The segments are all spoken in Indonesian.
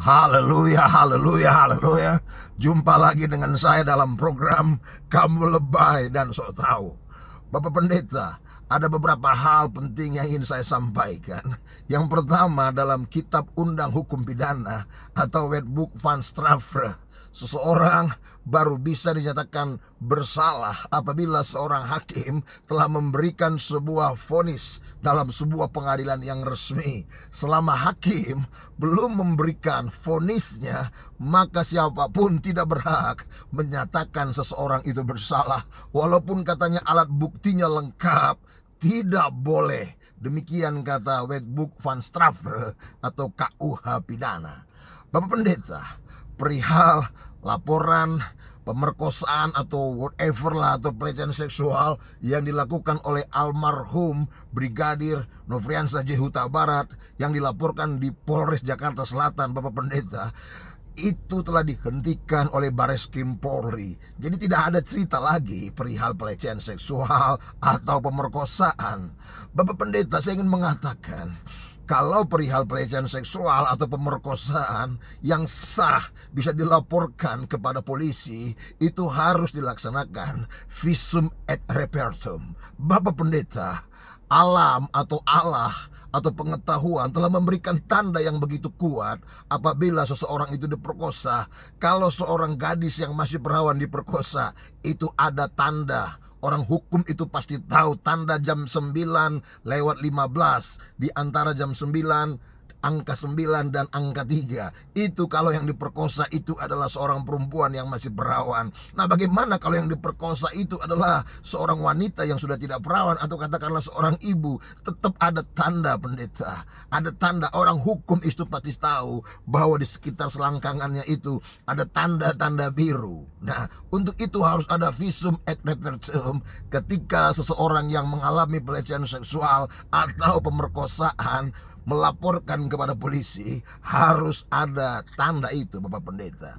Haleluya, haleluya, haleluya. Jumpa lagi dengan saya dalam program Kamu Lebay dan Sok Tahu. Bapak Pendeta, ada beberapa hal penting yang ingin saya sampaikan. Yang pertama, dalam kitab undang hukum pidana atau Wetboek van Strafrecht, seseorang baru bisa dinyatakan bersalah apabila seorang hakim telah memberikan sebuah vonis dalam sebuah pengadilan yang resmi. Selama hakim belum memberikan vonisnya, maka siapapun tidak berhak menyatakan seseorang itu bersalah. Walaupun katanya alat buktinya lengkap, tidak boleh. Demikian kata Wetboek van Strafrecht atau KUH pidana. Bapak Pendeta, perihal laporan pemerkosaan atau whatever lah, atau pelecehan seksual yang dilakukan oleh almarhum Brigadir Nofriansah J. Huta Barat yang dilaporkan di Polres Jakarta Selatan, Bapak Pendeta, itu telah dihentikan oleh Bareskrim Polri. Jadi tidak ada cerita lagi perihal pelecehan seksual atau pemerkosaan. Bapak Pendeta, saya ingin mengatakan, kalau perihal pelecehan seksual atau pemerkosaan yang sah bisa dilaporkan kepada polisi, itu harus dilaksanakan visum et repertum. Bapak Pendeta, alam atau Allah atau pengetahuan telah memberikan tanda yang begitu kuat apabila seseorang itu diperkosa. Kalau seorang gadis yang masih perawan diperkosa, itu ada tanda. Orang hukum itu pasti tahu tanda jam 9:15 di antara jam 9, angka 9 dan angka 3. Itu kalau yang diperkosa itu adalah seorang perempuan yang masih perawan. Nah, bagaimana kalau yang diperkosa itu adalah seorang wanita yang sudah tidak perawan atau katakanlah seorang ibu? Tetap ada tanda, Pendeta. Ada tanda. Orang hukum itu pasti tahu bahwa di sekitar selangkangannya itu ada tanda-tanda biru. Nah, untuk itu harus ada visum et repertum ketika seseorang yang mengalami pelecehan seksual atau pemerkosaan melaporkan kepada polisi, harus ada tanda itu, Bapak Pendeta.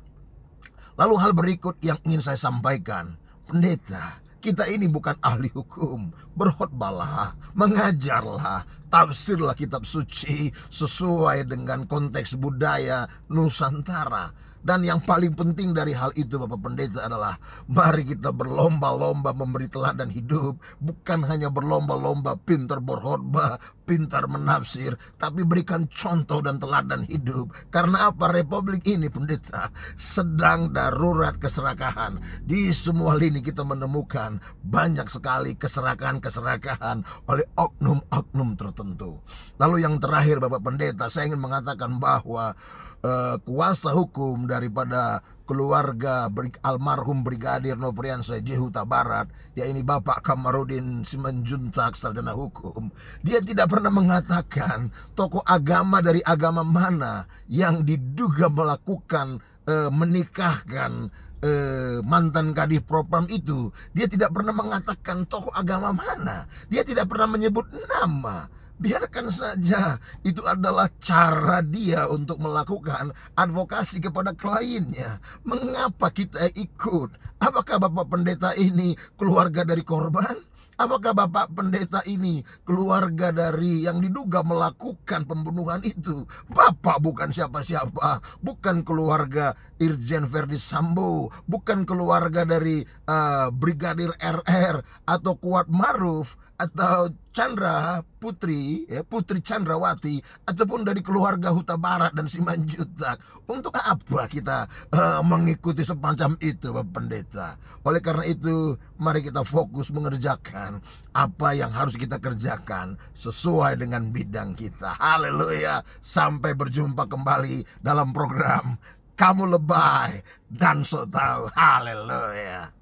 Lalu hal berikut yang ingin saya sampaikan, Pendeta, kita ini bukan ahli hukum. Berkhotbahlah, mengajarlah, tafsirlah kitab suci sesuai dengan konteks budaya Nusantara. Dan yang paling penting dari hal itu, Bapak Pendeta, adalah mari kita berlomba-lomba memberi teladan hidup. Bukan hanya berlomba-lomba pintar berkhotbah, pintar menafsir, tapi berikan contoh dan teladan hidup. Karena apa? Republik ini, Pendeta, sedang darurat keserakahan. Di semua lini kita menemukan banyak sekali keserakahan-keserakahan oleh oknum-oknum tertentu. Lalu yang terakhir, Bapak Pendeta, saya ingin mengatakan bahwa kuasa hukum daripada keluarga almarhum Brigadir Nofriansah J. Huta Barat, yaitu Bapak Kamarudin Simanjuntak, sarjana hukum, dia tidak pernah mengatakan tokoh agama dari agama mana yang diduga melakukan menikahkan mantan kadif propam itu. Dia tidak pernah mengatakan tokoh agama mana. Dia tidak pernah menyebut nama. Biarkan saja, itu adalah cara dia untuk melakukan advokasi kepada kliennya. Mengapa kita ikut? Apakah Bapak Pendeta ini keluarga dari korban? Apakah Bapak Pendeta ini keluarga dari yang diduga melakukan pembunuhan itu? Bapak bukan siapa-siapa, bukan keluarga Irjen Verdi Sambo, bukan keluarga dari Brigadir RR atau Kuat Maruf atau Chandra Putri, Putri Chandrawati, ataupun dari keluarga Huta Barat dan Simanjuntak. Untuk apa kita mengikuti semacam itu, Bapak Pendeta? Oleh karena itu, mari kita fokus mengerjakan apa yang harus kita kerjakan sesuai dengan bidang kita. Haleluya. Sampai berjumpa kembali dalam program Kamu Lebay dan Sok Tahu. Haleluya.